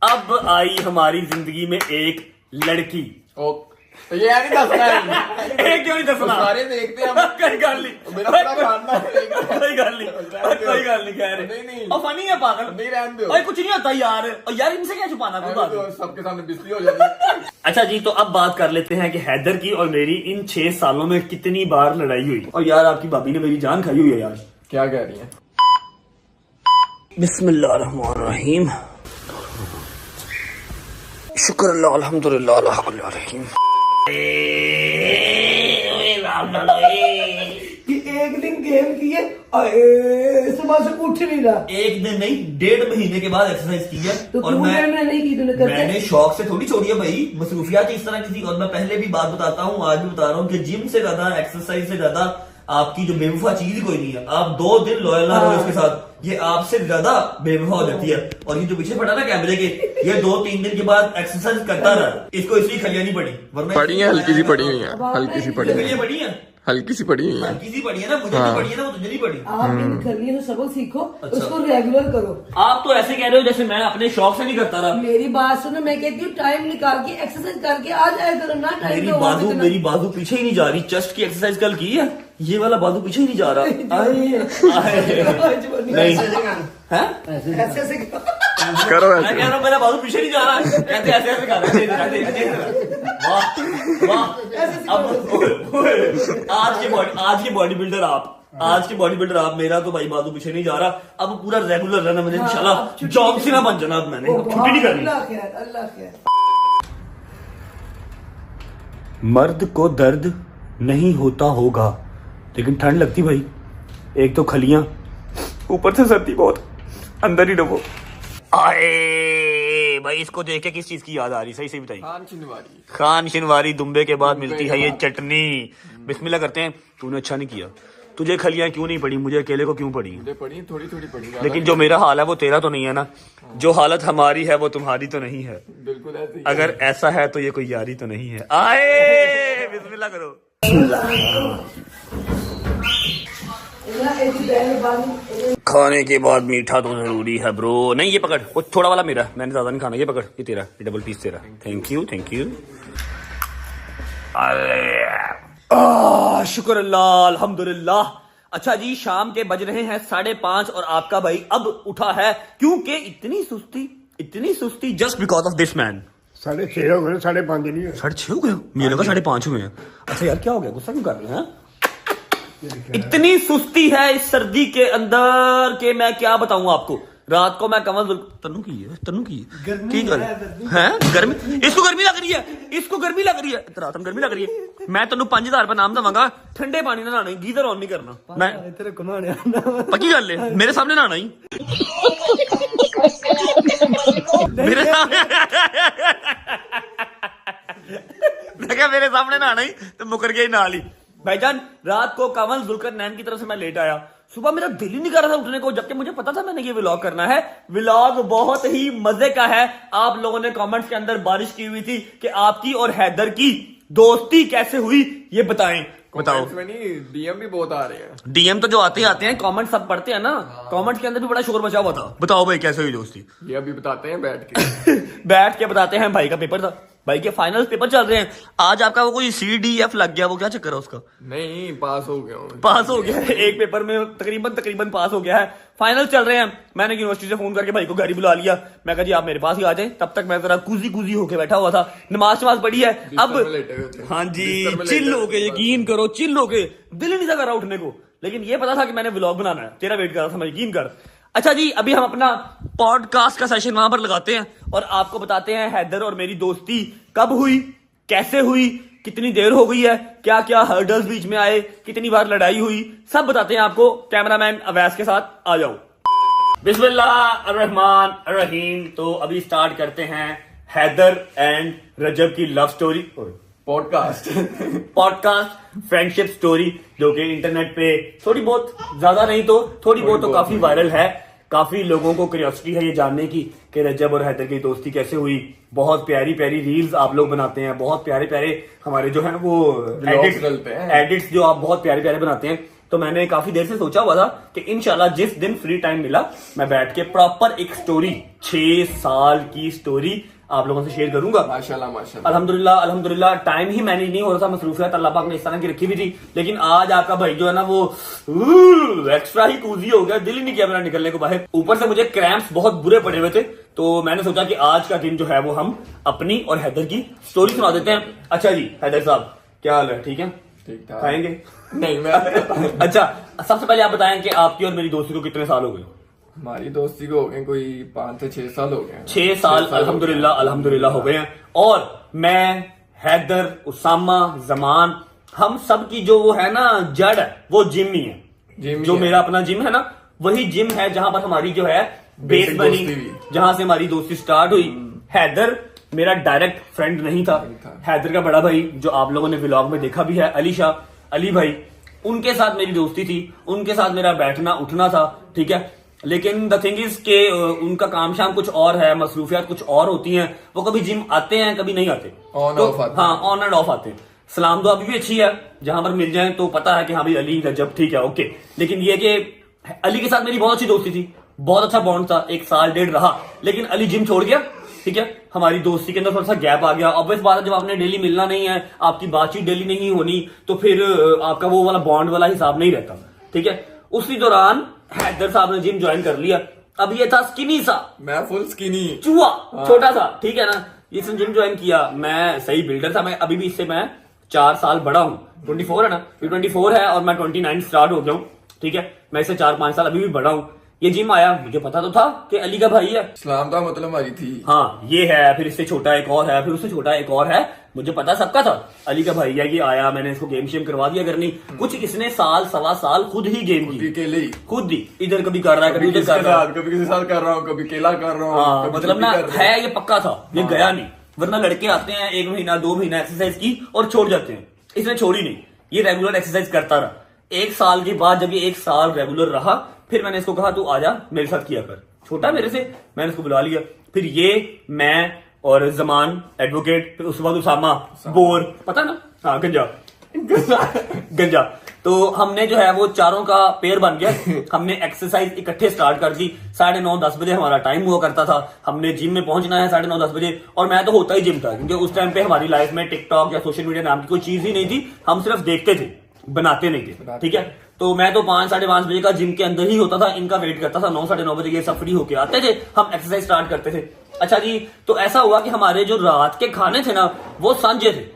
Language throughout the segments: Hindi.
अब आई हमारी जिंदगी में एक लड़की। तो ये नहीं दसना है। एक क्यों नहीं दसना? सारे देखते हैं हम। कोई गल नहीं, मेरा पूरा खानदान देखता है। कोई गल नहीं, कोई गल नहीं कह रहे। नहीं। और फनी है पागल। नहीं रहने दो। ओए कुछ नहीं होता यार, और यार इनसे क्या छुपाना कोई बात नहीं। सबके सामने बिस्ती हो जाती है। अच्छा जी, तो अब बात कर लेते हैं कि हैदर की और मेरी इन 6 सालों में कितनी बार लड़ाई हुई। और यार आपकी भाभी ने मेरी जान खाई हुई है यार। क्या कह रही है? बिस्मिल्लाहिर्रहमानिर्रहीम, शुक्र अल्लाह अल्हम्दुलिल्लाह अला कुल्ली हाल। एक दिन गेम किए सुबह से उठ नहीं रहा। एक दिन नहीं, 1.5 महीने के बाद एक्सरसाइज की है। तो और नहीं की तूने मैंने शौक से थोड़ी छोड़ी है भाई, मसरूफियात इस तरह की थी। और मैं पहले भी बात बताता हूँ, आज भी बता रहा हूँ कि जिम से ज्यादा, एक्सरसाइज से ज्यादा आपकी जो बेवफा चीज ही कोई नहीं है। आप 2 दिन लॉयल ना रहो इसके साथ, ये आपसे ज्यादा बेवफा हो जाती है। और ये जो पीछे पड़ा ना कैमरे के, ये 2-3 दिन के बाद एक्सरसाइज करता रहा। इसको इसलिए खलिया नहीं पड़ी, वरना पड़ी है, हल्की सी पड़ी हुई है, हल्की सी पड़ी खलिया है, पड़ी है, हल्की सी पड़ी हुई है। हल्की सी पड़ी है ना, मुझे नहीं पड़ी है ना, वो तुझे नहीं पड़ी। आप इन करनी है तो सबक सीखो, अच्छा। उसको रेगुलर करो। आप तो ऐसे कह रहे हो जैसे मैं अपने शौक से नहीं करता रहा। मेरी बात सुनो, मैं कहती हूँ टाइम निकाल के एक्सरसाइज करके आ जाया करो ना। टाइम मेरी बाजू पीछे ही नहीं जा रही। चेस्ट की एक्सरसाइज कल की है, ये वाला बाजू पीछे ही नहीं जा रहा। नहीं है, ऐसे ऐसे करो मैं कह रहा हूँ मेरा बाजू पीछे नहीं जा रहा। कहते ऐसे ऐसे कर रहे हैं। वाह वाह। अब आज के बॉडी बिल्डर आप, मेरा तो भाई बाजू पीछे नहीं जा रहा। अब पूरा रेगुलर रहना मैंने, इंशाल्लाह जॉब से ना बन जाना। अब मैंने छुट्टी नहीं करनी। अल्लाह खैर। मर्द को दर्द नहीं होता होगा, लेकिन ठंड लगती भाई। एक तो खलियां, ऊपर से सर्दी बहुत, अंदर ही डबो। आए भाई, इसको देख के किस चीज की याद आ रही? सही बताइए। खान शिनवारी दुम्बे के बाद मिलती है ये चटनी। बिस्मिल्लाह करते हैं। तूने अच्छा नहीं किया, तुझे खलियां क्यों नहीं पड़ी, मुझे अकेले को क्यों पड़ी? मुझे पड़ी थोड़ी पड़ी, लेकिन जो मेरा हाल है वो तेरा तो नहीं है ना। जो हालत हमारी है वो तुम्हारी तो नहीं है। बिल्कुल ऐसे ही। अगर ऐसा है तो ये कोई यारी तो नहीं है। आए बिस्मिल्लाह करो। खाने के बाद मीठा तो जरूरी है ब्रो। नहीं ये पकड़, वो थोड़ा वाला मेरा, मैंने ज्यादा नहीं खाना। ये पकड़, ये तेरा, ये डबल पीस तेरा। थैंक यू शुक्र अल्लाह अल्हम्दुलिल्लाह। अच्छा जी, शाम के बज रहे हैं 5:30 और आपका भाई अब उठा है। क्योंकि इतनी सुस्ती just because of this man. 6:30 हो गए, 5:30 नहीं है। 6:30 हो गए? मुझे लगा 5:30 हुए हैं। अच्छा यार क्या हो गया, गुस्सा क्यों कर रहे हैं? इतनी सुस्ती है इस सर्दी के अंदर के मैं क्या बताऊं आपको। रात को मैं कमल तनु की है गर्मी, इसको गर्मी लग रही है, रात में गर्मी लग रही है। मैं तेन 5,000 रुपए नाम दवांगा, ठंडे पानी नहाना, गीजर ऑन नहीं करना। मैं पक्की गल है, मेरे सामने नहाना ही। मेरे सामने मैं क्या, मेरे सामने नहाना ही तो मुकर गया ही नाल ही। भाईजान, रात को कमल जुल्करनैन की तरफ से मैं लेट आया। सुबह मेरा दिल ही नहीं कर रहा था उठने को, जबकि मुझे पता था मैंने ये व्लॉग करना है। व्लॉग बहुत ही मजे का है। आप लोगों ने कमेंट्स के अंदर बारिश की हुई थी कि आपकी और हैदर की दोस्ती कैसे हुई, ये बताओ। डीएम भी बहुत आ रहे हैं। डीएम तो जो आते हैं, कमेंट सब पढ़ते हैं ना। कमेंट्स के अंदर भी बड़ा शोर मचा हुआ था। बताओ भाई कैसे हुई दोस्ती? ये अभी बताते हैं बैठ के बताते हैं। भाई का पेपर था, भाई के फाइनल पेपर चल रहे हैं। आज आपका वो कोई CDF लग गया, वो क्या चक्कर है उसका? नहीं, पास हो गया है। एक पेपर में तकरीबन पास हो गया है। फाइनल चल रहे हैं। मैंने यूनिवर्सिटी से फोन करके भाई को घर ही बुला लिया। मैं कहा जी आप मेरे पास ही आ जाएं। तब तक मैं जरा कुजी होके बैठा हुआ था, नमाज पढ़ी है। अब हाँ जी, चिल होके, यकीन करो चिल होके, दिल नहीं था कर रहा उठने को, लेकिन ये पता था कि मैंने व्लॉग बनाना है। तेरा वेट कर रहा था मैं, यकीन कर। अच्छा जी, अभी हम अपना पॉडकास्ट का सेशन वहां पर लगाते हैं और आपको बताते हैं हैदर और मेरी दोस्ती कब हुई, कैसे हुई, कितनी देर हो गई है, क्या क्या हर्डल्स बीच में आए, कितनी बार लड़ाई हुई, सब बताते हैं आपको। कैमरामैन अवैस के साथ आ जाओ। बिस्मिल्लाहिर्रहमानिर्रहीम। तो अभी स्टार्ट करते हैं हैदर एंड रजब की love story podcast friendship story, जो कि इंटरनेट पे थोड़ी बहुत, ज्यादा नहीं तो थोड़ी बहुत तो काफी वायरल है। काफी लोगों को क्यूरियोसिटी है ये जानने की कि रजब और हैदर की दोस्ती कैसे हुई। बहुत प्यारी रील्स आप लोग बनाते हैं, बहुत प्यारे हमारे जो है वो एडिट्स जो आप बहुत प्यारे बनाते हैं। तो मैंने काफी देर से सोचा हुआ था कि इंशाल्लाह जिस दिन फ्री टाइम मिला मैं बैठ के प्रॉपर एक स्टोरी 6 साल की स्टोरी आप लोगों से शेयर करूंगा। माशाल्लाह माशाल्लाह। अल्हम्दुलिल्लाह टाइम ही मैनेज नहीं हो रहा था, मसरूफियत अल्लाह पाक ने इस तरह की रखी हुई थी। लेकिन आज आपका भाई जो है ना वो एक्स्ट्रा ही कूजी हो गया, दिल ही नहीं किया मेरा निकलने को बाहर। ऊपर से मुझे क्रैम्प्स बहुत बुरे पड़े हुए थे, तो मैंने सोचा कि आज का दिन जो है वो हम अपनी और हैदर की स्टोरी सुना देते हैं। अच्छा जी हैदर साहब क्या हाल है, ठीक है? ठीक ठाक। खाएंगे? नहीं मैं अच्छा सबसे पहले आप बताएं कि आपकी और मेरी दोस्ती को कितने साल हो गए? हमारी दोस्ती को हो गए कोई 5 से 6 साल हो गए। 6 साल अल्हम्दुलिल्लाह हो गए हैं। और मैं, हैदर, उसामा, जमान, हम सब की जो वो है ना जड़ है वो जिम ही है। जिम ही जो है। मेरा अपना जिम है ना वही जिम है जहां पर हमारी जो है बेस Basic बनी, दोस्ती हुई। जहां से हमारी दोस्ती स्टार्ट हुई। हैदर मेरा डायरेक्ट फ्रेंड नहीं था। हैदर का बड़ा भाई जो आप लोगों ने व्लॉग में देखा भी है, अली शाह, अली भाई, उनके साथ मेरी दोस्ती थी, उनके साथ मेरा बैठना उठना था, ठीक है। लेकिन द थिंग इज के उनका काम शाम कुछ और है, मसरूफियात कुछ और होती हैं। वो कभी जिम आते हैं कभी नहीं आते, On तो off आते हैं। हाँ ऑन एंड ऑफ आते हैं। सलाम दुआ अभी भी अच्छी है, जहां पर मिल जाए तो पता है कि हाँ भाई अली रजब ठीक है ओके। लेकिन ये कि अली के साथ मेरी बहुत अच्छी दोस्ती थी, बहुत अच्छा बॉन्ड था, 1 साल 1.5 रहा। लेकिन अली जिम छोड़ गया, ठीक है। हमारी दोस्ती के अंदर थोड़ा सा गैप आ गया। ऑब्वियस बात है जब आपने डेली मिलना नहीं है, आपकी बातचीत डेली नहीं होनी, तो फिर आपका वो वाला बॉन्ड वाला हिसाब नहीं रहता, ठीक है। उसी दौरान हैदर साहब ने जिम ज्वाइन कर लिया। अब ये था स्किनी सा, मैं फुल स्किनी चूहा छोटा सा, ठीक है ना। इसने जिम ज्वाइन किया, मैं सही बिल्डर था। मैं अभी भी इससे मैं 4 साल बड़ा हूँ, 24 है ना, ये 24 है और मैं 29 स्टार्ट हो गया हूँ, ठीक है। मैं इससे 4-5 साल अभी भी बड़ा हूँ। ये जिम आया, मुझे पता तो था कि अली का भाई है, इस्लाम का मतलब हमारी थी। हाँ ये है, फिर इससे छोटा एक और है, फिर उससे छोटा एक और है, मुझे पता सबका था। अली का भाई है, ये आया, मैंने इसको गेम शेम करवा दिया करनी। कुछ इसने साल सवा साल खुद ही गेम की, अकेले ही, खुद ही, इधर कभी कर रहा है कभी उधर कर रहा है। कभी किसी साथ कर रहा हूँ, कभी अकेला कर रहा हूँ, हाँ कभी मतलब ना छुट्टी कर रहा हूँ। है ये पक्का था, ये गया नहीं। वरना लड़के आते हैं 1 महीना 2 महीना एक्सरसाइज की और छोड़ जाते हैं, इसने छोड़ी नहीं, ये रेगुलर एक्सरसाइज करता रहा। 1 साल के बाद जब ये 1 साल रेगुलर रहा, फिर मैंने इसको कहा तू आजा मेरे साथ किया कर, छोटा मेरे से, मैंने इसको बुला लिया। फिर ये, मैं और जमान एडवोकेट, फिर उसके बाद उसामा बोर, पता ना, हाँ गंजा गंजा। तो हमने जो है वो चारों का पेयर बन गया। हमने एक्सरसाइज इकट्ठे स्टार्ट कर दी। 9:30-10 बजे हमारा टाइम हुआ करता था, हमने जिम में पहुंचना है 9:30-10 बजे। और मैं तो होता ही जिम था, क्योंकि उस टाइम पे हमारी लाइफ में टिकटॉक या सोशल मीडिया नाम की कोई चीज ही नहीं थी। हम सिर्फ देखते थे, बनाते नहीं थे, ठीक है। तो मैं तो 5-5:30 बजे का जिम के अंदर ही होता था, इनका वेट करता था। 9-9:30 बजे ये सब फ्री होके आते थे, हम एक्सरसाइज स्टार्ट करते थे। अच्छा जी, तो ऐसा हुआ कि हमारे जो रात के खाने थे ना वो सांझे थे।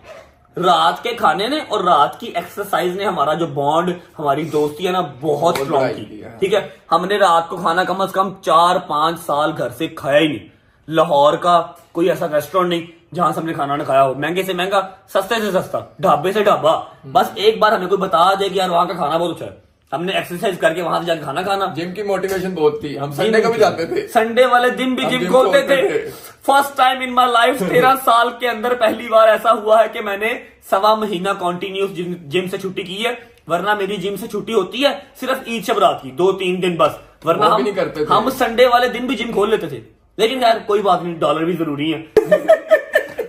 रात के खाने ने और रात की एक्सरसाइज ने हमारा जो बॉन्ड, हमारी दोस्ती है ना बहुत स्ट्रॉन्ग बढ़ाई की, थी, हाँ। ठीक है। हमने रात को खाना कम से कम 4-5 साल घर से खाया ही नहीं। लाहौर का कोई ऐसा रेस्टोरेंट नहीं जहां से हमने खाना ना खाया हो, महंगे से महंगा, सस्ते से सस्ता, ढाबे से ढाबा। बस एक बार हमें कोई बता दे कि यार वहां का खाना बहुत अच्छा है, हमने एक्सरसाइज करके वहां से जाकर खाना खाना। जिम की मोटिवेशन बहुत थी, हम संडे को भी जाते थे, संडे वाले दिन भी हम जिम जिम खोलते खोलते थे। थे। First time in my life 13 साल के अंदर पहली बार ऐसा हुआ है कि मैंने 1.25 महीना कॉन्टिन्यूस जिम से छुट्टी की है। वरना मेरी जिम से छुट्टी होती है सिर्फ ईद शब रात की 2-3 दिन बस, वरना वो भी नहीं करते थे। हम संडे वाले दिन भी जिम खोल लेते थे। लेकिन यार कोई बात नहीं, डॉलर भी जरूरी है।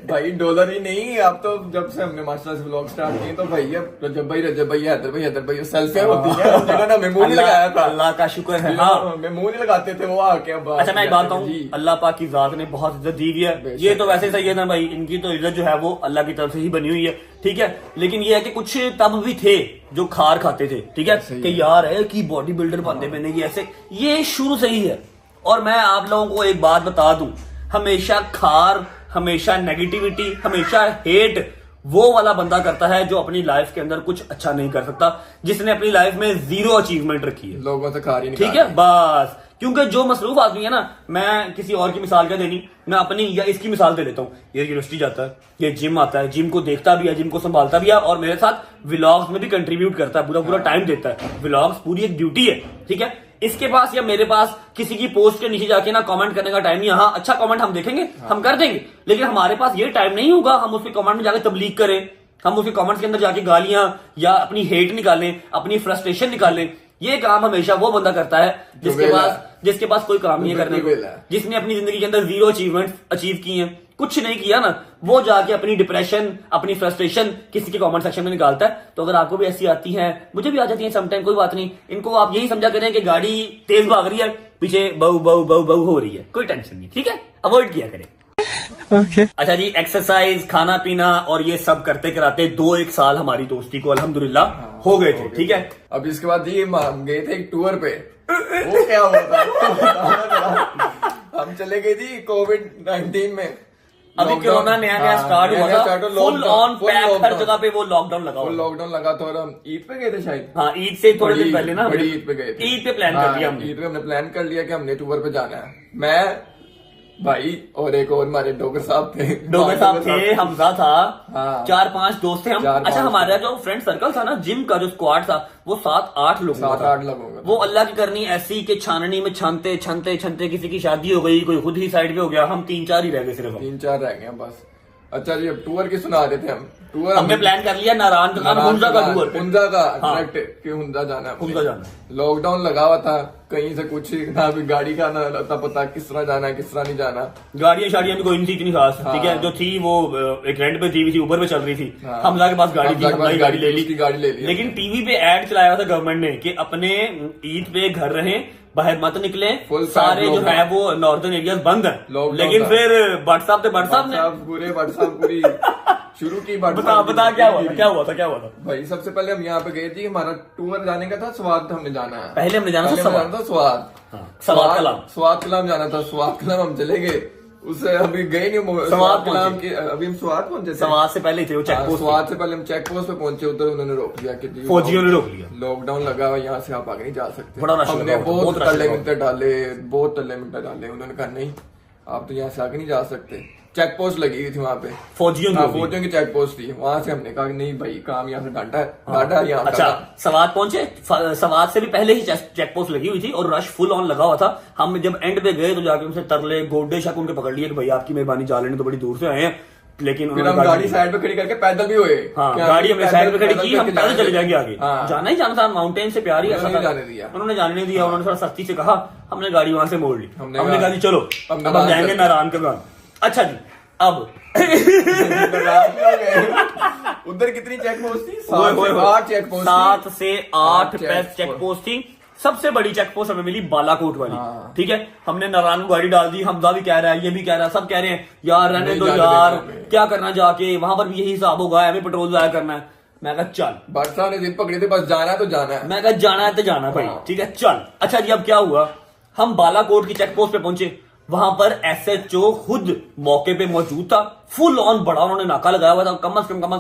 भाई डॉलर ही नहीं, अब तो जब से हमने मास्टर से व्लॉग स्टार्ट किए तो भैया रजब भाई, हैदर भाई सेल्फी होती है, जिन्होंने हमें मुंह नहीं लगाया था। अल्लाह का शुक्र है। हाँ हमें मुंह नहीं लगाते थे, वो आके अब अच्छा मैं एक बात कहूँ, जी। अल्लाह पाक की जात ने बहुत इज्जत दी हुई है। बेशक। ये तो वैसे सही है ना भाई, इनकी तो इज्जत जो है वो अल्लाह की तरफ से ही बनी हुई है, ठीक है। लेकिन ये है कि कुछ तब भी थे जो खार खाते थे, ठीक है, सही कि है। यार है कि बॉडी बिल्डर बनते बनेगी ऐसे, ये शुरू से ही है। और मैं आप लोगों को एक बात बता दूं, हमेशा खार, हमेशा नेगेटिविटी, हमेशा हेट वो वाला बंदा करता है जो अपनी लाइफ के अंदर कुछ अच्छा नहीं कर सकता, जिसने अपनी लाइफ में 0 अचीवमेंट रखी है, लोगों से खारी ठीक है बस। क्योंकि जो मसरूफ आदमी है ना, मैं किसी और की मिसाल क्या देनी, मैं अपनी या इसकी मिसाल दे देता हूँ। ये यूनिवर्सिटी जाता है, ये जिम आता है, जिम को देखता भी है, जिम को संभालता भी है, और मेरे साथ व्लॉग्स में भी कंट्रीब्यूट करता है, पूरा टाइम देता है। व्लॉग्स पूरी एक ड्यूटी है, ठीक है। इसके पास या मेरे पास किसी की पोस्ट के नीचे जाके ना कमेंट करने का टाइम नहीं है। हाँ अच्छा कमेंट हम देखेंगे, हम कर देंगे, लेकिन हमारे पास ये टाइम नहीं होगा हम उसके कमेंट में जाके तबलीग करें, हम उसके कमेंट्स के अंदर जाके गालियां या अपनी हेट निकालें, अपनी फ्रस्ट्रेशन निकालें। ये काम हमेशा वो बंदा करता है जिसके पास कोई काम नहीं है करने को, जिसने अपनी जिंदगी के अंदर 0 अचीवमेंट अचीव की हैं। कुछ नहीं किया ना, वो जाके अपनी डिप्रेशन, अपनी फ्रस्ट्रेशन किसी के कमेंट सेक्शन में निकालता है। तो अगर आपको भी ऐसी आती है, मुझे भी आ जाती है समटाइम, कोई बात नहीं, इनको आप यही समझा करें कि गाड़ी तेज भाग रही है, पीछे बहू बहू बहू बहू हो रही है, कोई टेंशन नहीं, ठीक है, अवॉइड किया करें। अच्छा जी, एक्सरसाइज, खाना पीना और ये सब करते कराते 2-1 साल हमारी दोस्ती को अल्हम्दुलिल्लाह हो गए थे, ठीक है। अब इसके बाद जी हम गए थे एक टूर पे, वो क्या हुआ था हम चले गए जी कोविड-19 में, अभी कोरोना नया स्टार्ट हुआ था, फुल ऑन पैक, हर जगह पे वो लॉकडाउन लगा हुआ, लॉकडाउन लगा था। और हम ईद पे गए थे शायद, हाँ ईद से थोड़े दिन पहले ना, बड़ी ईद पे गए थे, ईद पे प्लान कर लिया हमने, ईद पे हमने प्लान कर लिया कि हमने टूर पे जाना है। मैं, भाई और एक और हमारे डोगर साहब थे, हमजा था, हाँ। 4-5 दोस्त थे हम। अच्छा, हमारा जो फ्रेंड सर्कल था ना, जिम का जो स्क्वाड था, वो 7-8 लोग, 7-8 लोगों का। वो अल्लाह की करनी ऐसी कि छाननी में छानते छानते छानते किसी की शादी हो गई, कोई खुद ही साइड पे हो गया, हम 3-4 ही रह गए सिर्फ, 3-4 रह गए बस। अच्छा जी, अब टूर की सुना रहे थे हम। टूर हमने प्लान कर लिया नारायण का हुंजा का टूर, हुंजा का, हाँ। डायरेक्ट कि हुंजा जाना है, हुंजा जाना। लॉकडाउन लगा हुआ था, कहीं से कुछ ना भी गाड़ी का ना था पता, किस तरह जाना है किस तरह नहीं जाना। गाड़ियां शाड़ियां भी कोई नहीं थी इतनी खास, ठीक है, जो थी वो एक रेंट पे थी, ऊबर पे चल रही थी, हमजा के पास गाड़ी थी, हमजा की गाड़ी ले ली। लेकिन टीवी पे एड चलाया था गवर्नमेंट ने कि अपने ईद पे घर रहें, बाहर मत निकले, सारे जो है वो नॉर्दर्न एरियाज बंद है। लेकिन फिर व्हाट्सएप पूरी शुरू की। बता क्या हुआ था भाई सबसे पहले हम यहाँ पे गए थे, हमारा टूर जाने का था, स्वाद हमने जाना है, पहले हमने जाना था स्वाद कलाम जाना था। स्वाद कलाम हम चले गए, उससे अभी गए नहीं स्वाद कलाम की, अभी हम स्वाद पहुंचे थे, स्वाद से पहले थे वो चेक पोस्ट, स्वाद से पहले हम चेक पोस्ट पे पहुंचे, उधर उन्होंने रोक लिया कि फौजियों ने रोक लिया, लॉकडाउन लगा हुआ, यहाँ से आप आगे नहीं जा सकते। बड़ा रश हमने बहुत तल्ले मिनटे डाले, उन्होंने कहा नहीं आप तो यहाँ से आगे नहीं जा सकते। चेक पोस्ट लगी हुई थी वहाँ पे, फौजियों की चेक पोस्ट थी, वहां से हमने कहा नहीं भाई काम यहाँ से डांटा यहाँ। अच्छा, सवाद पहुंचे, सवाद से भी पहले ही चेक पोस्ट लगी हुई थी और रश फुल ऑन लगा हुआ था। हम जब एंड पे गए तो जाके उनसे तरले गोडे शक उनके पकड़ लिए कि भाई आपकी मेहरबानी, जा लेने तो बड़ी दूर से आए हैं, लेकिन फिर हम गाड़ी साइड पे खड़ी करके पैदल भी हुए। हाँ, गाड़ी हमने साइड पे खड़ी की, हम पैदल चले जाएंगे आगे, जाना ही जाना था, माउंटेन से प्यार ही ऐसा था, उन्होंने जाने नहीं दिया, उन्होंने थोड़ा सख्ती से कहा, हमने गाड़ी वहां से मोड़ ली, हमने कहा जी चलो अब हम जाएंगे नारायण का गांव। अच्छा जी, अब उधर कितनी चेक पोस्ट थी? 7 से 8 चेक पोस्ट थी। सबसे बड़ी चेक पोस्ट हमें मिली बालाकोट वाली, ठीक है। हमने नारायण को गाड़ी डाल दी, हमजा भी कह रहा है, ये भी कह रहा है, सब कह रहे हैं यार रहने दो यार, क्या करना जाके वहां पर भी यही हिसाब होगा, हमें पेट्रोल जाया करना है। मैं कहा चल, बादशाह ने जिद पकड़ी थी, बस जाना है तो जाना है। मैं कहा जाना है तो जाना भाई, ठीक है चल। अच्छा जी, अब क्या हुआ, हम बालाकोट की चेक पोस्ट पे पहुंचे, वहां पर SHO खुद मौके पे मौजूद था, फुल ऑन बड़ा उन्होंने नाका लगाया हुआ था, कम से कम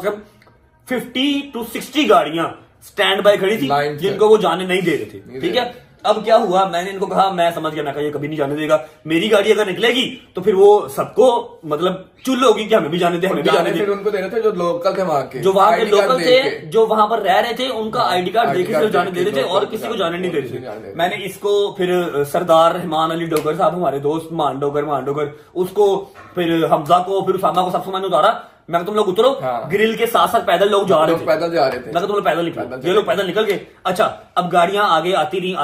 50 to 60 गाड़ियां स्टैंड बाय खड़ी थी जिनको वो जाने नहीं दे रहे थे, ठीक है। अब क्या हुआ, मैंने इनको कहा, मैं समझ गया, मैं कहा ये कभी नहीं जाने देगा, मेरी गाड़ी अगर निकलेगी तो फिर वो सबको मतलब चुल होगी कि हमें भी जाने दे, हमें भी जाने दे। फिर उनको दे रहे थे जो लोकल थे वहां के, जो वहां के लोकल थे, जो वहां पर रह रहे थे, उनका ID कार्ड देके सिर्फ जाने दे रहे थे और किसी को जाने नहीं दे रहे थे। मैंने इसको फिर सरदार रहमान अली डोगर साहब, हमारे दोस्त मान डोगर, उसको फिर हमजा को, फिर उसामा को, सबसे मैंने उतारा, मैं तुम लोग उतरो, ग्रिल के साथ साथ पैदल लोग जा रहे थे, मैं तुम लोग पैदल निकलो, ये लोग पैदल निकल गए। अच्छा, अब गाड़ियां आगे आती रही,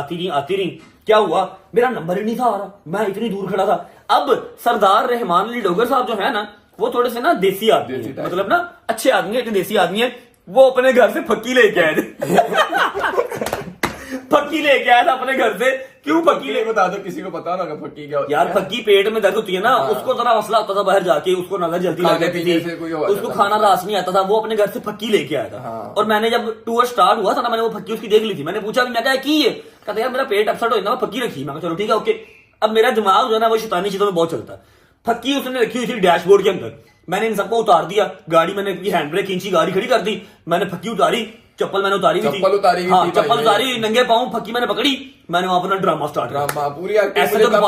क्या हुआ, मेरा नंबर ही नहीं था आ रहा, मैं इतनी दूर खड़ा था। अब सरदार रहमान अली डोगर साहब जो है ना, वो थोड़े से ना देसी आदमी है, मतलब ना अच्छे आदमी है, इतने देसी आदमी है, वो अपने घर से फक्की लेके आए थे फक्की लेके आया था अपने घर से। क्यों फक्की ले, बता दो, किसी को पता ना फक्की क्या होती यार, फक्की पेट में दर्द होती है ना, उसको जरा मसला होता था बाहर जाके, उसको नजर जल्दी लग जाती थी, उसको खाना रास नहीं आता था, वो अपने घर से फक्की लेके आया था। और मैंने जब टूर स्टार्ट हुआ था ना, मैंने वो फक्की उसकी देख ली थी, मैंने पूछा मैं क्या की है, कहता यार मेरा पेट अपसेट हो जाता, फक्की रखी। मैं चलो ठीक है ओके। अब मेरा दिमाग जो है ना वो शैतानी चीजों में बहुत चलता है, फक्की उसने रखी हुई थी डैशबोर्ड के अंदर, मैंने इन सबको उतार दिया, गाड़ी मैंने हैंड ब्रेक खींची, गाड़ी खड़ी कर दी, मैंने फक्की उतारी, चप्पल मैंने उतारी हुई थी, चप्पल उतारी, नंगे पाँव, फक्की मैंने पकड़ी, मैंने वहां अपना ड्रामा स्टार्ट किया, पूरी ऐसे तो मैं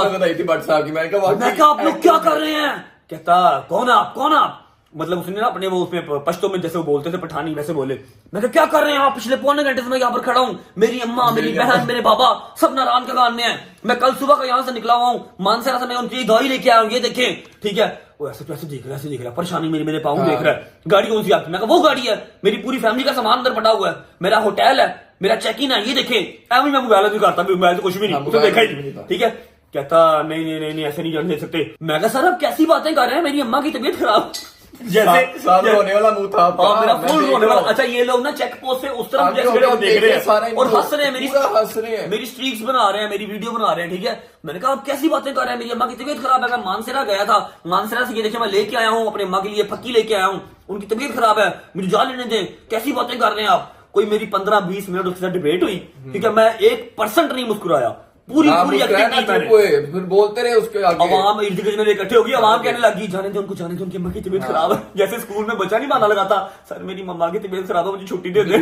कहा आप लोग क्या कर रहे हैं, कहता कौन आप, मतलब उसने ना अपने वो उसमें पश्तो में जैसे वो बोलते थे पठानी वैसे बोले। मैं कहा क्या कर रहे हैं आप, पिछले पौने घंटे से मैं यहाँ पर खड़ा हूँ, मेरी अम्मा, मेरी बहन, मेरे बाबा सब नारायण का गान में है, मैं कल सुबह का यहाँ से निकला हुआ हूँ, मानसरा से मैं उनकी दवाई लेके आया हूँ, ये देखें, ठीक है। वो ऐसे कैसे देख रहा है, परेशानी मेरे पाँव देख रहा है, गाड़ी कौन सी आपकी, मैं कहा वो गाड़ी है, मेरी पूरी फैमिली का सामान अंदर पड़ा हुआ है, मेरा होटल है, मेरा चेक इन है, ये देखें। मैं मोबाइल भी करता, मोबाइल तो कुछ भी नहीं, उसने देखा ही नहीं, ठीक है। कहता नहीं ऐसे नहीं जाने दे सकते। मैं कहा सर आप कैसी बातें कर रहे हैं, मेरी अम्मा की तबीयत खराब। जैसे साल होने वाला मुंह था आपका। मेरा मैं फुल देख रोने रहा वाला। हूँ। अच्छा ये लोग ना चेक पोस्ट से उस तरफ आगे मुझे होके देख रहे सारा हैं इनको और हंस रहे हैं, पूरा हंस रहे हैं। मेरी स्ट्रीक्स बना रहे हैं, मेरी वीडियो बना रहे हैं, ठीक है। मैंने कहा आप कैसी बातें कर रहे हैं, मेरी अम्मा की तबीयत खराब है। मैं मानसरा गया था, मानसरा से ये देखिए मैं लेके आया हूँ अपने अम्मा के लिए फक्की लेके आया हूँ, उनकी तबीयत खराब है, मुझे जा लेने दें, कैसी बातें कर रहे हैं आप। कोई मेरी 15-20 मिनट उसके साथ डिबेट हुई, ठीक है। मैं 1% नहीं मुस्कुराया, पूरी एक्टिंग की मैंने। फिर बोलते रहे उसके आगे। अवाम इर्द गिर्द मेरे इकट्ठे होगी, अवाम कहने लगी जाने दे उनको, जाने दे, उनकी अम्मा की तबीयत खराब है। जैसे स्कूल में बच्चा नहीं बहाना लगाता, सर मेरी मम्मा की तबीयत खराब है, मुझे छुट्टी दे दे।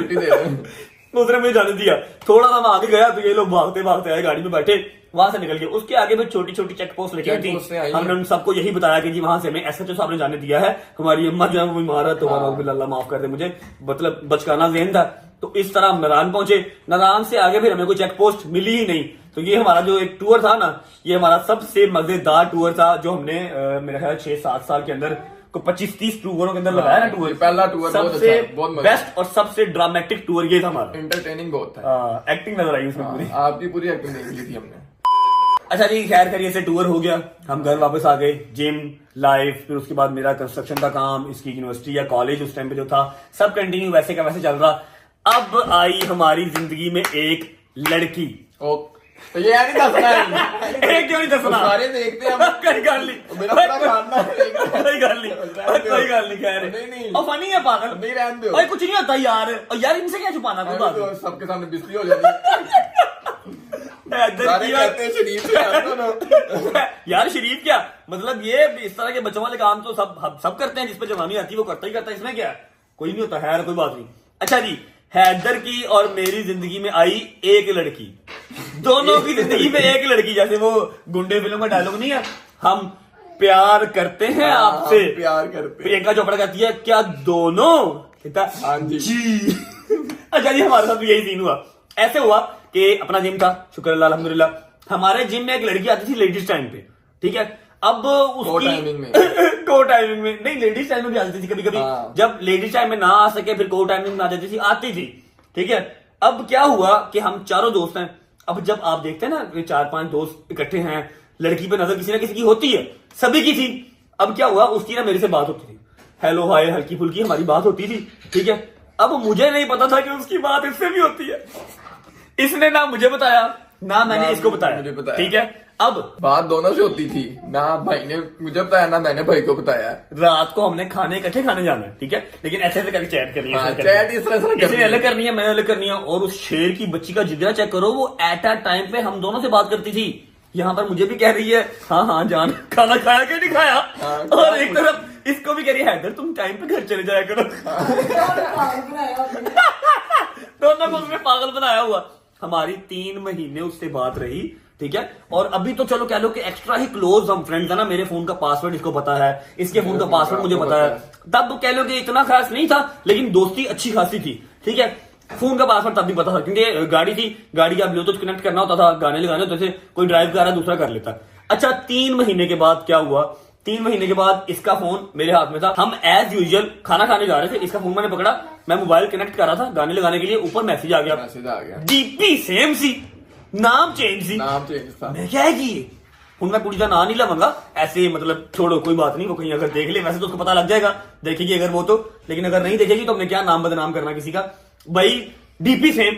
उसने मुझे जाने दिया। थोड़ा सा मैं आगे गया तो ये लोग भागते भागते आए, गाड़ी में बैठे, वहां से निकल गए। उसके आगे में छोटी छोटी चेक पोस्ट लगी थी, हमने उन सबको यही बताया कि जी वहां से हमें एसएचओ साहब ने जाने दिया है, हमारी अम्मा जो है वो बीमार है, तो अल्लाह माफ कर दे मुझे, मतलब बचकाना ज़हन था। तो इस तरह हम नारायण पहुंचे। नारायण से आगे फिर हमें कोई चेक पोस्ट मिली ही नहीं। तो ये हमारा जो एक टूर था ना, ये हमारा सबसे मजेदार टूर था जो हमने मेरा ख्याल 6-7 साल के अंदर को 25-30 टूरों के अंदर लगाया ना टूर। पहला टूर सबसे बेस्ट और सबसे ड्रामेटिक टूर ये था हमारा। एंटरटेनिंग बहुत था। एक्टिंग नजर आई उसमें पूरी। आपकी पूरी एक्टिंग देख ली थी हमने। अच्छा जी खैर करिए से टूर हो गया, हम घर वापस आ गए, जिम लाइफ, फिर उसके बाद मेरा कंस्ट्रक्शन का काम, इसकी यूनिवर्सिटी या कॉलेज उस टाइम पे जो था सब कंटिन्यू वैसे का वैसे चल रहा। अब आई हमारी जिंदगी में एक लड़की। तो ये नहीं दसना है। एक क्यों नहीं दसना, सारे देखते हैं कोई गल नहीं, मेरा पूरा खानदान देख रहा है। कोई गल नहीं, कोई गल नहीं, खैर नहीं। और फनी है पागल, नहीं रहने दो। भाई कुछ नहीं होता यार, और यार इनसे क्या छुपाना कोई बात तो सबके सामने बिस्ती हो जाती है। सारे कहते हैं शरीफ से यार दोनों। यार शरीफ क्या मतलब, ये इस तरह के बच्चों वाले काम तो सब करते हैं, जिस पे जवानी आती है वो करता ही करता है, इसमें क्या है, कोई नहीं होता है, कोई बात नहीं। अच्छा जी हैदर की और मेरी जिंदगी में आई एक लड़की, दोनों की जिंदगी में एक लड़की, जैसे वो गुंडे फिल्म का डायलॉग नहीं है, हम प्यार करते हैं आपसे, प्यार करते। प्रियंका चोपड़ा कहती है क्या दोनों, कहता हाँ जी। अच्छा जी हमारे साथ भी यही सीन हुआ। ऐसे हुआ कि अपना जिम था, शुक्र अल्लाह अल्हम्दुलिल्लाह, हमारे जिम में एक लड़की आती थी लेडीज टाइम पे, ठीक है। अब उसकी को टाइमिंग में नहीं, लेडीज टाइम में भी आती थी कभी कभी। जब लेडीज टाइम में ना आ सके फिर को टाइमिंग में आ जाती थी, आती थी, ठीक है। अब क्या हुआ कि हम चारों दोस्त हैं, अब जब आप देखते हैं ना 4-5 दोस्त इकट्ठे हैं, लड़की पे नजर किसी ना किसी की होती है, सभी की थी। अब क्या हुआ, उसकी ना मेरे से बात होती थी, हेलो हाय हल्की फुल्की हमारी बात होती थी, ठीक है। अब मुझे नहीं पता था कि उसकी बात इससे भी होती है, इसने ना मुझे बताया ना मैंने इसको बताया, ठीक है। अब बात दोनों से होती थी, ना भाई ने मुझे बताया ना मैंने भाई को बताया। रात को हमने खाने इकट्ठे खाने जाना है, ठीक है, लेकिन ऐसे ऐसे करके चैट करनी है, चैट इस तरह से किसी ने अलग करनी है, मैंने अलग करनी है। और उस शेर की बच्ची का जिगरा चेक करो, वो एट अ टाइम पे हम दोनों से बात करती थी। यहाँ पर मुझे भी कह रही है हाँ जान खाना खाया कि नहीं खाया, और एक तरफ इसको भी कह रही है हैदर तुम टाइम पे घर चले जाया करो। दोनों को उसने पागल बनाया हुआ। हमारी 3 महीने उससे बात रही, ठीक है। और अभी तो चलो कह लो कि एक्स्ट्रा ही क्लोज हम फ्रेंड्स है ना, मेरे फोन का पासवर्ड इसको पता है, इसके फोन का पासवर्ड मुझे पता है। तब कह लो कि इतना खास नहीं था, लेकिन दोस्ती अच्छी खासी थी, ठीक है। फोन का पासवर्ड तब भी पता था, क्योंकि गाड़ी थी, गाड़ी का ब्लूटूथ कनेक्ट करना होता था, गाने लगाने होते थे, कोई ड्राइव कर रहा है दूसरा कर लेता। अच्छा 3 महीने के बाद क्या हुआ, 3 महीने के बाद इसका फोन मेरे हाथ में था, हम एज यूजुअल खाना खाने जा रहे थे, इसका फोन मैंने पकड़ा, मैं मोबाइल कनेक्ट कर रहा था गाने लगाने के लिए, ऊपर मैसेज आ गया, डीपी सेम सी, नाम चेंज था। मैं क्या है कि हूं मैं कुड़ी का नाम नहीं लवांगा ऐसे, मतलब छोड़ो कोई बात नहीं, वो कहीं अगर देख ले वैसे तो उसको पता लग जाएगा, देखेगी अगर वो तो, लेकिन अगर नहीं देखेगी तो हमने क्या नाम बदनाम करना किसी का। भाई डीपी सेम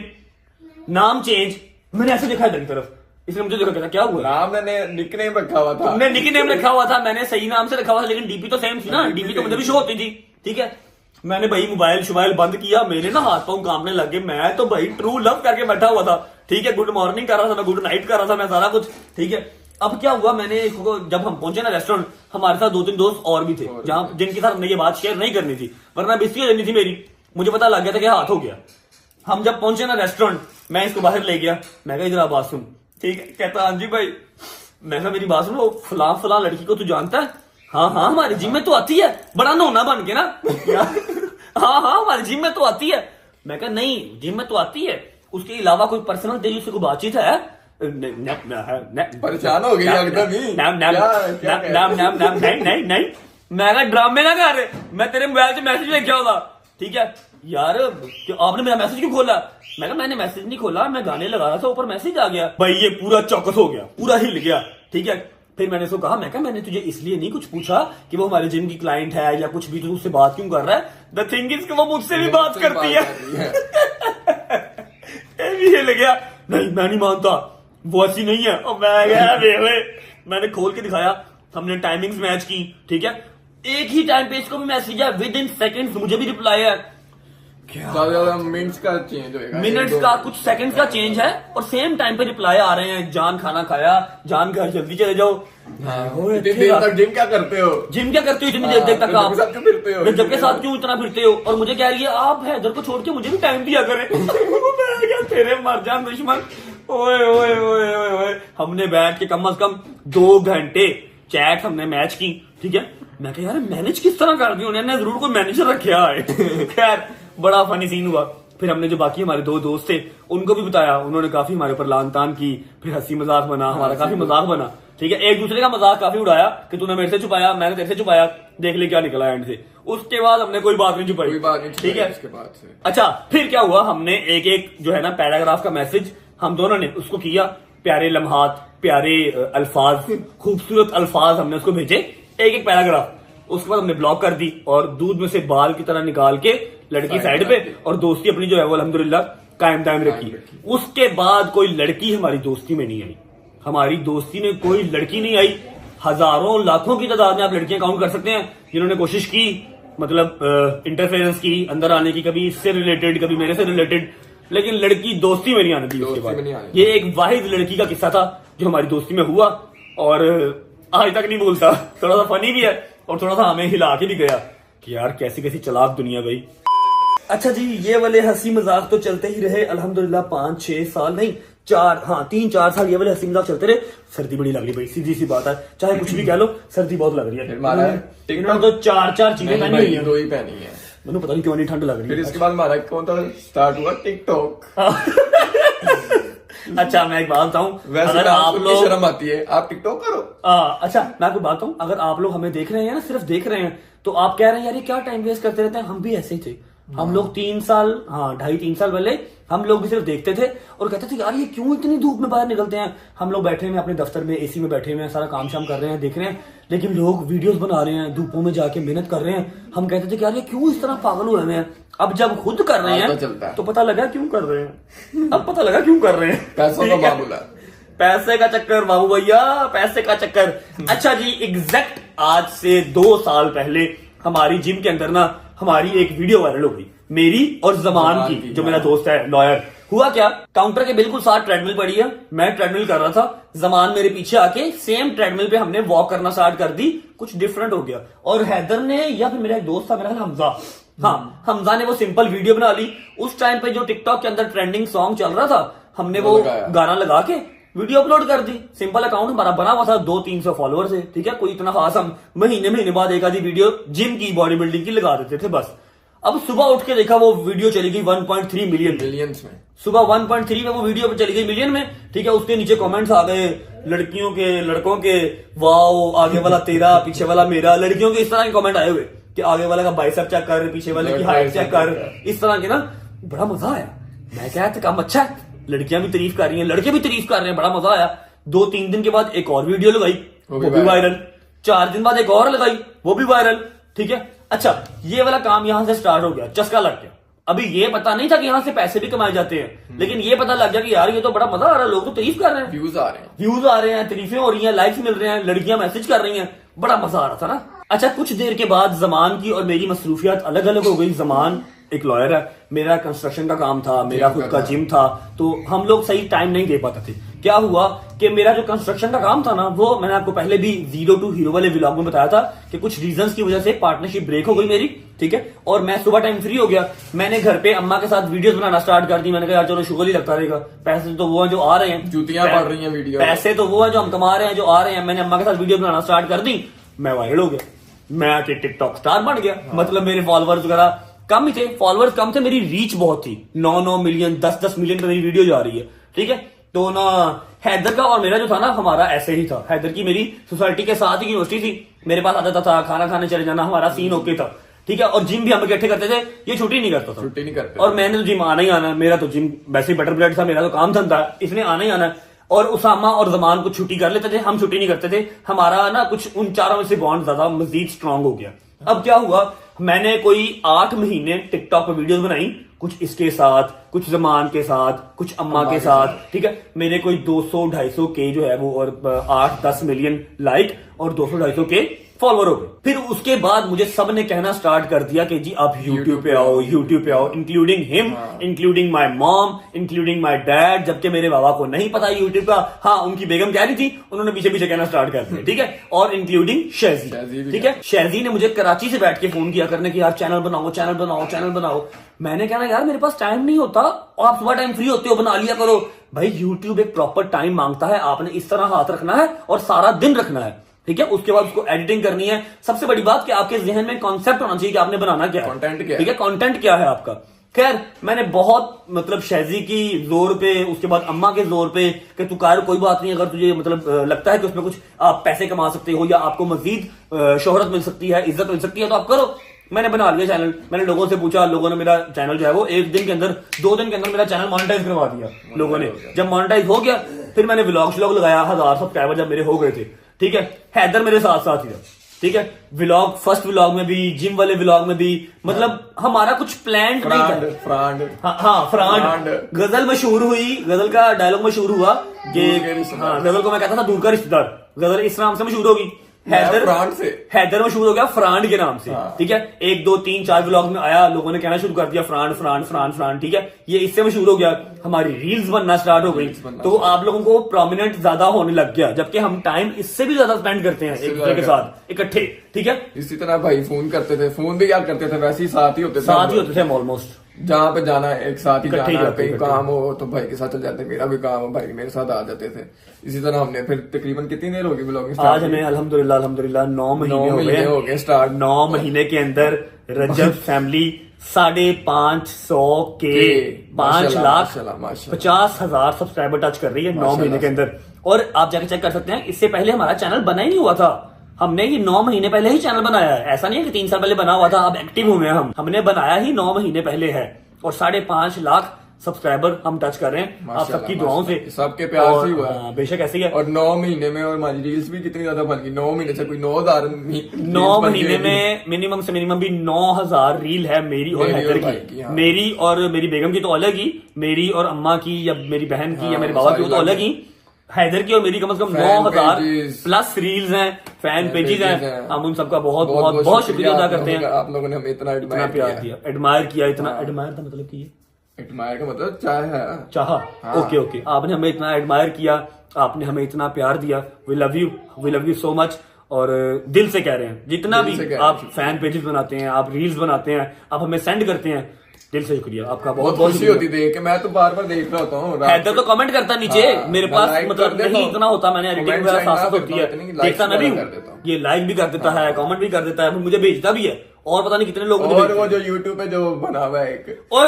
नाम चेंज, मैंने ऐसे देखा इधर की तरफ, इसने मुझे देखा कहता क्या हुआ, नाम मैंने निकनेम रखा हुआ था, तुमने निकनेम रखा हुआ था, मैंने सही नाम से रखा हुआ था, लेकिन डीपी तो सेम थी ना, डीपी तो मुझे भी शो होती थी, ठीक है। मैंने भाई मोबाइल शोबाइल बंद किया, मेरे ना हाथ पांव कांपने लगे, मैं तो भाई ट्रू लव करके बैठा हुआ था, ठीक है। गुड मॉर्निंग कर रहा था मैं, गुड नाइट कर रहा था मैं, सारा कुछ ठीक है। अब क्या हुआ, मैंने इसको जब हम पहुंचे ना रेस्टोरेंट, हमारे साथ 2-3 दोस्त और भी थे, जहां जिनके साथ हमने ये बात शेयर नहीं करनी थी, वरना बिस्ती हो जानी थी मेरी। मुझे पता लग गया था कि हाथ हो गया। हम जब पहुंचे ना रेस्टोरेंट, मैं इसको बाहर ले गया, मैं कहा इधर आप बात सुन, ठीक है। कहता हाँ जी भाई, मैं कहा मेरी बात सुन, वो फलां लड़की को तू जानता है? हाँ हमारे जिम में तो आती है, बड़ा नोना बन के ना। हाँ हमारे जिम में तो आती है। मैं कहा नहीं जिम में तो आती है, उसके अलावा कोई पर्सनल तेरी उससे कोई बातचीत है? परेशान हो गई एकदम ही। नहीं मैं कहा ड्रामे ना कर, मैं तेरे मोबाइल से मैसेज लेके आऊंगा, ठीक है। यार आपने मेरा मैसेज क्यों खोला? मैं कहा मैंने मैसेज नहीं खोला, मैं गाने लगा रहा था, ऊपर मैसेज आ गया। भाई ये पूरा चौकस हो गया, पूरा हिल गया, ठीक है। फिर मैंने उसको कहा, मैं कहा मैंने तुझे इसलिए नहीं कुछ पूछा कि वो हमारे जिम की क्लाइंट है या कुछ भी, तो उससे बात क्यों कर रहा है। द थिंग इज वो मुझसे भी बात करती है। ये लग गया, नहीं मैं नहीं मानता, वो ऐसी नहीं है। और मैं गया मैंने खोल के दिखाया, हमने टाइमिंग्स मैच की, ठीक है। एक ही टाइम पे इसको भी मैसेज है, विद इन सेकेंड्स मुझे भी रिप्लाई है। क्या मिनट्स का चेंज होएगा, मिनट्स का कुछ सेकंड्स का चेंज है, और सेम टाइम पे रिप्लाई आ रहे हैं, जान खाना खाया, जान घर जल्दी चले जाओ। इतनी देर तक जिम क्या करते हो, जिम क्या करते हो इतनी देर तक आप, क्यों फिरते हो, जब के साथ क्यों इतना फिरते हो। और मुझे कह रही है आप हैदर को छोड़ के मुझे भी टाइम दिया करें। मैं क्या तेरे मर जान दुश्मन। ओए ओए ओए ओए ओए, हमने बैठ के कम से कम 2 घंटे चैट हमने मैच की, ठीक है। मैं कहा यार मैनेज किस तरह कर दी उन्होंने, जरूर कोई मैनेजर रखा है। खैर बड़ा फनी सीन हुआ। फिर हमने जो बाकी हमारे 2 दोस्त थे उनको भी बताया, उन्होंने काफी हमारे ऊपर लान तान की, फिर हंसी मजाक बना, हमारा काफी मजाक बना, ठीक है। एक दूसरे का मजाक काफी उड़ाया कि तूने मेरे से छुपाया, मैंने तेरे से छुपाया, देख ले क्या निकला एंड से। उसके बाद हमने कोई बात नहीं छुपाई, ठीक है। उसके बाद से अच्छा फिर क्या हुआ, हमने एक एक जो है ना पैराग्राफ का मैसेज हम दोनों ने उसको किया, प्यारे लम्हात, प्यारे अल्फाज, खूबसूरत अल्फाज हमने उसको भेजे, एक एक पैराग्राफ। उसके बाद हमने ब्लॉक कर दी और दूध में से बाल की तरह निकाल के लड़की साइड पे, और दोस्ती अपनी जो है वो अल्हम्दुलिल्लाह कायम दायम रखी। उसके बाद कोई लड़की हमारी दोस्ती में नहीं आई, हमारी दोस्ती में कोई लड़की नहीं आई। हजारों लाखों की तादाद में आप लड़कियां काउंट कर सकते हैं जिन्होंने कोशिश की, मतलब इंटरफेरेंस की, अंदर आने की, कभी इससे रिलेटेड कभी मेरे से रिलेटेड, लेकिन लड़की दोस्ती में नहीं आने दी। उसके बाद ये एक वाहिद लड़की का किस्सा था जो हमारी दोस्ती में हुआ, और आज तक नहीं भूलता। थोड़ा सा फनी भी है और थोड़ा सा हमें हिला के भी गया कि यार कैसी कैसी चालाक दुनिया भाई। अच्छा जी, ये वाले हंसी मजाक तो चलते ही रहे अल्हम्दुलिल्लाह 5-6 साल, नहीं 3-4 साल ये वाले हंसी मजाक चलते रहे। सर्दी बड़ी लग रही भाई, सीधी सी बात है, चाहे कुछ भी कह लो, सर्दी बहुत लग रही है। इन्होंने तो 4 चीजें पहनी हुई है, 2 ही पहनी है, मैंने पता नहीं क्यों नहीं ठंड लग रही है। फिर इसके बाद हमारा कौन सा स्टार्ट हुआ, टिकटॉक। अच्छा मैं एक बात बताऊं, वैसे अगर आप लोग शर्म आती है, आप टिकटॉक करो। अच्छा मैं आपको बात बताऊं, अगर आप लोग हमें देख रहे हैं ना, सिर्फ देख रहे हैं, तो आप कह रहे हैं यार ये क्या टाइम वेस्ट करते रहते हैं, हम भी ऐसे ही थे। हम लोग 3 साल, 2.5-3 साल पहले हम लोग भी सिर्फ देखते थे और कहते थे यार ये क्यों इतनी धूप में बाहर निकलते हैं। हम लोग बैठे हुए हैं अपने दफ्तर में, एसी में बैठे हुए हैं, सारा काम शाम कर रहे हैं, देख रहे हैं, लेकिन लोग वीडियोस बना रहे हैं, धूपों में जाके मेहनत कर रहे हैं। हम कहते थे कि यार ये क्यों इस तरह पागल हुए हैं। अब जब खुद कर रहे हैं तो पता लगा क्यों कर रहे हैं। अब पता लगा क्यों कर रहे हैं, पैसों का मामला, पैसे का चक्कर बाबू भैया, पैसे का चक्कर। अच्छा जी, एग्जैक्ट आज से 2 साल पहले हमारी जिम के अंदर ना हमारी एक वीडियो वायरल हो गई, मेरी और जमान की, जो मेरा दोस्त है लॉयर। हुआ क्या, काउंटर के बिल्कुल साथ ट्रेडमिल पड़ी है, मैं ट्रेडमिल कर रहा था, जमान मेरे पीछे आके सेम ट्रेडमिल पे हमने वॉक करना स्टार्ट कर दी। कुछ डिफरेंट हो गया, और हैदर ने, या फिर मेरा एक दोस्त था, मेरा ख्याल हमजा, हमजा ने वो सिंपल वीडियो बना ली। उस टाइम पे जो टिकटॉक के अंदर ट्रेंडिंग सॉन्ग चल रहा था, हमने वो गाना लगा के वीडियो अपलोड कर दी। सिंपल अकाउंट हमारा बना हुआ था, 200-300 फॉलोअर्स है, ठीक है, कोई इतना खास, हम महीने बाद एक आधी वीडियो जिम की, बॉडी बिल्डिंग की लगा देते थे बस। अब सुबह उठ के देखा वो वीडियो चली गई 1.3 मिलियंस में, सुबह 1.3 में वो वीडियो चली गई मिलियन में, ठीक है। उसके नीचे कमेंट्स आ गए लड़कियों के, लड़कों के, वाओ आगे वाला तेरा पीछे वाला मेरा, लड़कियों के इस तरह के कमेंट आए हुए कि आगे वाला का बाइसेप चेक कर, पीछे वाले की हाइट चेक कर, इस तरह के ना। बड़ा मजा आया, मैं क्या था, काम अच्छा है, लड़कियां भी तारीफ कर रही हैं, लड़के भी तारीफ कर रहे हैं, बड़ा मजा आया। 2-3 दिन के बाद एक और वीडियो लगाई, वो भी वायरल। 4 दिन बाद एक और लगाई, वो भी वायरल, ठीक है। अच्छा ये वाला काम यहां से स्टार्ट हो गया, चस्का लग गया। अभी ये पता नहीं था कि यहां से पैसे भी कमाए जाते हैं, लेकिन ये पता लग गया कि यार ये तो बड़ा मजा आ रहा है, लोग तो तारीफ कर रहे हैं, व्यूज आ रहे हैं, तारीफें हो रही हैं, लाइक्स मिल रहे हैं, लड़कियां मैसेज कर रही हैं, बड़ा मजा आ रहा था ना। अच्छा कुछ देर के बाद जमान की और मेरी मसरूफियात अलग अलग हो गई। जमान एक लॉयर है, मेरा कंस्ट्रक्शन का काम था, मेरा खुद का जिम था, तो हम लोग सही टाइम नहीं दे पाते थे। क्या हुआ कि मेरा जो कंस्ट्रक्शन का काम था ना, वो मैंने आपको पहले भी 0 to हीरो वाले व्लॉग में बताया था कि कुछ रीजंस की वजह से पार्टनरशिप ब्रेक हो गई मेरी, ठीक है। और मैं सुबह टाइम फ्री हो गया, मैंने घर पे अम्मा के साथ वीडियोस बनाना स्टार्ट कर दी। मैंने कहा यार चलो शुगर ही लगता रहेगा, पैसे तो वो है जो आ रहे हैं, जूतियां पड़ रही हैं वीडियो, पैसे तो वो है जो हम कमा रहे हैं, जो आ रहे हैं। मैंने अम्मा के साथ वीडियो बनाना स्टार्ट कर दी, मैं वायरल हो गया, मैं टिकटॉक स्टार बन गया। मतलब मेरे फॉलोअर्स वगैरह कम ही थे, फॉलोअर्स कम थे, मेरी रीच बहुत थी, 9-9 मिलियन 10-10 मिलियन पे मेरी वीडियो जा रही है, ठीक है। तो ना हैदर का और मेरा जो था ना, हमारा ऐसे ही था। हैदर की मेरी सोसाइटी के साथ ही यूनिवर्सिटी थी, मेरे पास आता था, खाना खाने चले जाना, हमारा सीन ओके था, ठीक है। और जिम भी हम इकट्ठे करते थे, ये छुट्टी नहीं करता था, छुट्टी नहीं करते। और मैंने तो जिम आना ही आना, मेरा तो जिम वैसे ही बटर ब्लेड था, मेरा तो काम धंधा, इसने आना ही आना। और उसामा और जमान को छुट्टी कर लेते थे, हम छुट्टी नहीं करते थे। हमारा ना कुछ उन चारों में से बॉन्ड ज्यादा मजीद स्ट्रांग हो गया। अब क्या हुआ, मैंने कोई 8 महीने टिकटॉक पर वीडियोस बनाई, कुछ इसके साथ, कुछ जमान के साथ, कुछ अम्मा के साथ, ठीक है। मेरे कोई 200-250 के जो है वो और 8-10 मिलियन लाइक और 200-250 के फॉलोअर हो गए। फिर उसके बाद मुझे सब ने कहना स्टार्ट कर दिया कि जी आप YouTube पे आओ, YouTube पे आओ, including him, including my mom, including my dad, जबकि मेरे बाबा को नहीं पता YouTube का। हाँ, उनकी बेगम कह रही थी, उन्होंने पीछे पीछे कहना स्टार्ट कर दिया, ठीक है। और इंक्लूडिंग शहजी, ठीक है। शहजी ने मुझे कराची से बैठ के फोन किया करने की, यार चैनल बनाओ, चैनल बनाओ, चैनल बनाओ। मैंने कहना यार मेरे पास टाइम नहीं होता, और आप सुबह टाइम फ्री होते हो, बना लिया करो। भाई YouTube एक प्रॉपर टाइम मांगता है, आपने इस तरह हाथ रखना है और सारा दिन रखना है, ठीक है। उसके बाद उसको एडिटिंग करनी है। सबसे बड़ी बात कि आपके जहन में कॉन्सेप्ट होना चाहिए कि आपने बनाना क्या है, कंटेंट क्या है, ठीक है, कंटेंट क्या है आपका। खैर मैंने बहुत मतलब शहजी की जोर पे, उसके बाद अम्मा के जोर पे कि तू कार कोई बात नहीं, अगर तुझे मतलब लगता है कि उसमें कुछ आप पैसे कमा सकते हो या आपको मजीद शोहरत मिल सकती है, इज्जत मिल सकती है, तो आप करो। मैंने बना लिया चैनल। मैंने लोगों से पूछा, लोगों ने मेरा चैनल जो है वो 1 दिन के अंदर, 2 दिन के अंदर मेरा चैनल मोनेटाइज करवा दिया लोगों ने। जब मोनेटाइज हो गया फिर मैंने व्लॉग लगाया, 1000 सब्सक्राइबर जब मेरे हो गए थे, ठीक है। हैदर मेरे साथ साथ ही था, ठीक है। व्लॉग, फर्स्ट व्लॉग में भी, जिम वाले व्लॉग में भी, मतलब हमारा कुछ प्लान नहीं था। फ्रांड गजल मशहूर हुई, गजल का डायलॉग मशहूर हुआ कि हाँ, गजल को मैं कहता था दूर का रिश्तेदार, गजल इस नाम से मशहूर होगी। हैदर मशहूर हो गया फ्रांड के नाम से, ठीक है। 1, 2, 3, 4 व्लॉग में आया, लोगों ने कहना शुरू कर दिया फ्रांड फ्रांड फ्रांड फ्रांड, ठीक है। ये इससे मशहूर हो गया, हमारी रील्स बनना स्टार्ट हो गई, तो आप लोगों को प्रोमिनेंट ज्यादा होने लग गया, जबकि हम टाइम इससे भी ज्यादा स्पेंड करते हैं एक दूसरे के साथ इकट्ठे, ठीक है। इसी तरह भाई फोन करते थे, फोन भी याद करते थे, वैसे ही साथ ही होते थे ऑलमोस्ट। जहाँ पे जाना है एक साथ ही जाना, कहीं काम हो तो भाई के साथ चल जाते, मेरा भी काम हो भाई मेरे साथ आ जाते थे। इसी तरह हमने फिर तकरीबन कितनी देर होगी ब्लॉगिंग? आज हमें अल्हम्दुलिल्लाह 9 महीने हो गए स्टार्ट। 9 महीने के अंदर रजब फैमिली 550 के 5,50,000 सब्सक्राइबर टच कर रही है 9 महीने के अंदर। और आप जाके चेक कर सकते हैं, इससे पहले हमारा चैनल बना ही नहीं हुआ था। हमने ये 9 महीने पहले ही चैनल बनाया है, ऐसा नहीं है कि 3 साल पहले बना हुआ था अब एक्टिव हुए हैं। हमने बनाया ही 9 महीने पहले है और 5.5 लाख सब्सक्राइबर हम टच कर रहे हैं आप सबकी दुआओं से, सबके प्यार से हुआ है। बेशक ऐसे ही है। और 9 महीने में और हमारी रील्स भी कितनी ज्यादा बन गई, 9 महीने से कोई 9,000 9 महीने में मिनिमम से मिनिमम भी 9,000 रील है मेरी और हैदर की। मेरी और मेरी बेगम की तो अलग ही, मेरी और अम्मा की या मेरी बहन की या मेरे बाबा की तो अलग ही, हैदर की और मेरी कम से कम 9,000 प्लस रील्स हैं, फैन पेजेस हैं। हम उन सबका बहुत बहुत बहुत शुक्रिया अदा करते हैं। आप लोगों ने हमें इतना प्यार दिया, एडमायर किया, इतना एडमायर का मतलब की एडमायर का मतलब चाहा। ओके, आपने हमें इतना एडमायर किया, आपने हमें इतना प्यार दिया। We love you so much. और दिल से कह रहे हैं, जितना भी आप फैन पेजेस बनाते हैं, आप रील्स बनाते हैं, आप हमें सेंड करते हैं, दिल से शुक्रिया आपका। बहुत खुशी होती देख के, मैं तो बार बार देख रहा होता हूँ। हैदर तो कमेंट करता नीचे, मेरे पास मतलब नहीं इतना होता, मैंने एडिटिंग वगैरह साथ होती है, देखता मैं भी हूँ, ये लाइक भी कर देता है, कमेंट भी कर देता है, मुझे भेजता भी है। और पता नहीं कितने लोग, और वो जो यूट्यूब पे जो बना हुआ है एक, ओए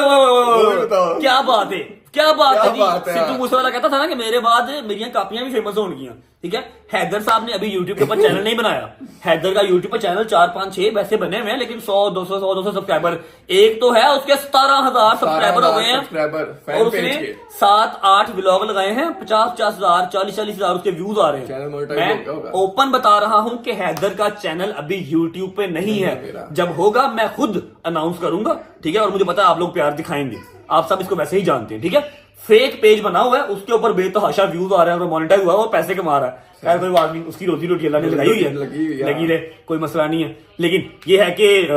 क्या बात है, क्या बात है। सिद्धू मूसे वाला कहता था ना कि मेरे बाद मेरी कापियां भी फेमस होंगी, ठीक है। हैदर साहब ने अभी यूट्यूब के ऊपर चैनल नहीं बनाया, हैदर का यूट्यूब पर चैनल 4, 5, 6 वैसे बने हुए हैं, लेकिन 100-200 सब्सक्राइबर एक तो है, उसके 17,000 सब्सक्राइबर हो गए हैं और उसने 7-8 व्लॉग लगाए हैं, 50,000 40,000 उसके व्यूज आ रहे हैं। मैं ओपन बता रहा हूं कि हैदर का चैनल अभी यूट्यूब पे नहीं है, जब होगा मैं खुद अनाउंस करूंगा, ठीक है। और मुझे पता है आप लोग प्यार दिखाएंगे, आप सब इसको वैसे ही जानते हैं, ठीक है। फेक पेज बना हुआ है, उसके ऊपर बेतहाशा व्यूज आ रहे हैं और मोनेटाइज हुआ है और पैसे कमा रहा है। खैर कोई बात नहीं, उसकी रोजी रोटी अल्लाह ने लगाई हुई है, लगी रहे, कोई मसला नहीं है। लेकिन ये है कि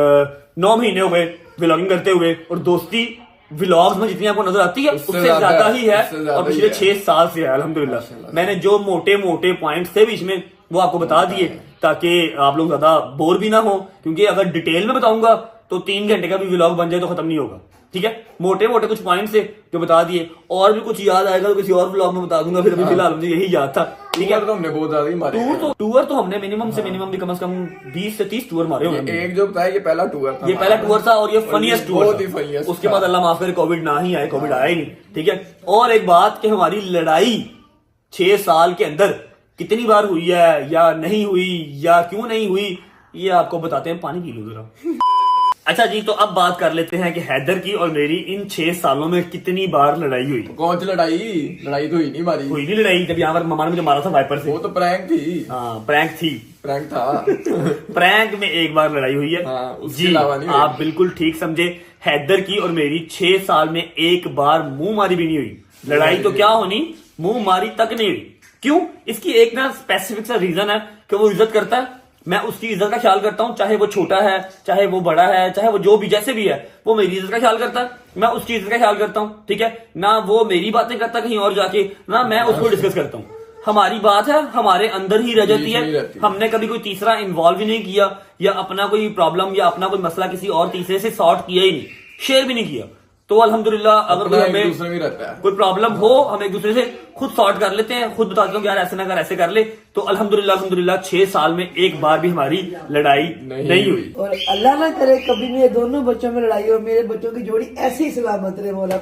9 महीने हो गए व्लॉगिंग करते हुए, और दोस्ती व्लॉग्स में जितनी आपको नजर आती है उससे ज्यादा ही है, और पिछले 6 साल से है अल्हम्दुलिल्लाह। मैंने जो मोटे मोटे पॉइंट्स थे बीच में वो आपको बता दिए, ताकि आप लोग ज्यादा बोर भी ना हो, क्योंकि अगर डिटेल में बताऊंगा तो 3 घंटे का भी व्लॉग बन जाए तो खत्म नहीं होगा, ठीक है। मोटे मोटे कुछ पॉइंट्स थे जो बता दिए, और भी कुछ याद आएगा तो किसी और व्लॉग में बता दूंगा। फिर अभी फिलहाल मुझे यही याद था, ठीक है। तो हमने बहुत ज्यादा ही मारे टूर तो हमने मिनिमम से मिनिमम भी कम से कम 20 से 30 टूर मारे होंगे। एक जो बताया ये पहला टूर था, ये पहला टूर था और ये फनीएस्ट टूर बहुत ही फनीएस्ट। उसके बाद अल्लाह माफ करे कोविड ना ही आए, कोविड आया ही नहीं, ठीक है। और एक बात कि हमारी लड़ाई 6 साल के अंदर कितनी बार हुई है या नहीं हुई या क्यों नहीं हुई, ये आपको बताते हैं। पानी पी लो जरा। अच्छा जी, तो अब बात कर लेते हैं कि हैदर की और मेरी इन 6 सालों में कितनी बार लड़ाई हुई। कौन सी लड़ाई? लड़ाई तो हुई नहीं हमारी। हुई नहीं लड़ाई, जब यहाँ पर ममा ने मुझे मारा था वाइपर से। वो तो प्रैंक थी। हाँ प्रैंक थी, प्रैंक था। प्रैंक में एक बार लड़ाई हुई है। हाँ, उसके जी अलावा नहीं हुई। आप बिल्कुल ठीक समझे। हैदर की और मेरी 6 साल में एक बार मुंह मारी भी नहीं हुई। लड़ाई तो क्या होनी, मुंह मारी तक नहीं हुई। क्यों? इसकी एक ना स्पेसिफिक सा रीजन है कि वो इज्जत करता है, मैं उसकी इज्जत का ख्याल करता हूं, चाहे वो छोटा है, चाहे वो बड़ा है, चाहे वो जो भी जैसे भी है, वो मेरी इज्जत का ख्याल करता है, मैं उसकी इज्जत का ख्याल करता हूं। ठीक है ना? वो मेरी बातें करता कहीं और जाके, ना मैं उसको डिस्कस करता हूं। हमारी बात है हमारे अंदर ही रह जाती है, हमने कभी कोई तीसरा इन्वॉल्व ही नहीं किया, या अपना कोई प्रॉब्लम या अपना कोई मसला किसी और तीसरे से सॉर्ट किया ही नहीं, शेयर भी नहीं किया। तो अल्हम्दुलिल्लाह अगर कोई हमें कोई प्रॉब्लम हो, हम एक दूसरे से खुद सॉर्ट कर लेते हैं, खुद बताते हैं यार ऐसे ना कर, ऐसे कर ले। तो अल्हम्दुलिल्लाह 6 साल में एक बार भी हमारी लड़ाई नहीं हुई। और अल्लाह ना करे कभी मेरे दोनों बच्चों में लड़ाई हो, मेरे बच्चों की जोड़ी ऐसी सलामत रहे मौला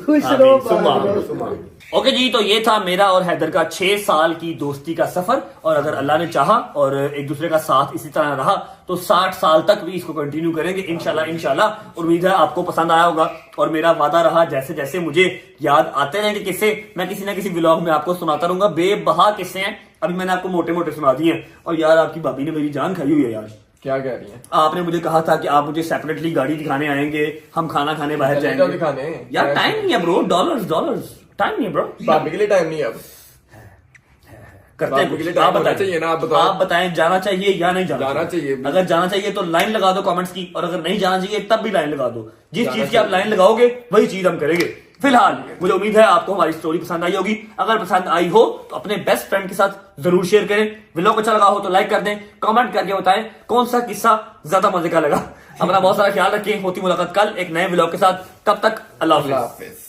खुश रहो। ओके जी, तो ये था मेरा और हैदर का 6 साल की दोस्ती का सफर। और अगर अल्लाह ने चाहा और एक दूसरे का साथ इसी तरह रहा तो 60 साल तक भी इसको कंटिन्यू करेंगे इंशाल्लाह। उम्मीद है आपको पसंद आया होगा। और मेरा वादा रहा, जैसे जैसे मुझे याद आते रहेंगे किस्से, मैं किसी ना किसी व्लॉग में आपको सुनाता रहूंगा। बेबहा किस्से हैं, अभी मैंने आपको मोटे मोटे सुना दिए हैं। और यार आपकी भाभी ने मेरी जान खाई हुई है यार। क्या कह रही है? आपने मुझे कहा था कि आप मुझे सेपरेटली गाड़ी दिखाने आएंगे, हम खाना खाने बाहर जाएंगे। दिखाने यार टाइम नहीं है ब्रो, डॉलर्स टाइम नहीं है ब्रो। भाभी के लिए टाइम नहीं है अब। करते हैं कुछ, आप बताइए ना, आप बताएं जाना चाहिए या नहीं जाना चाहिए। अगर जाना चाहिए तो लाइन लगा दो कमेंट्स की, और अगर नहीं जाना चाहिए तब भी लाइन लगा दो। जिस चीज की आप लाइन लगाओगे वही चीज हम करेंगे। फिलहाल मुझे उम्मीद है आपको हमारी स्टोरी पसंद आई होगी। अगर पसंद आई हो तो अपने बेस्ट फ्रेंड के साथ जरूर शेयर करें। व्लॉग अच्छा लगा हो तो लाइक कर दें, कमेंट करके बताएं कौन सा किस्सा ज्यादा मजे का लगा। अपना बहुत सारा ख्याल रखें। होती मुलाकात कल एक नए व्लॉग के साथ, तब तक अल्लाह हाफिज।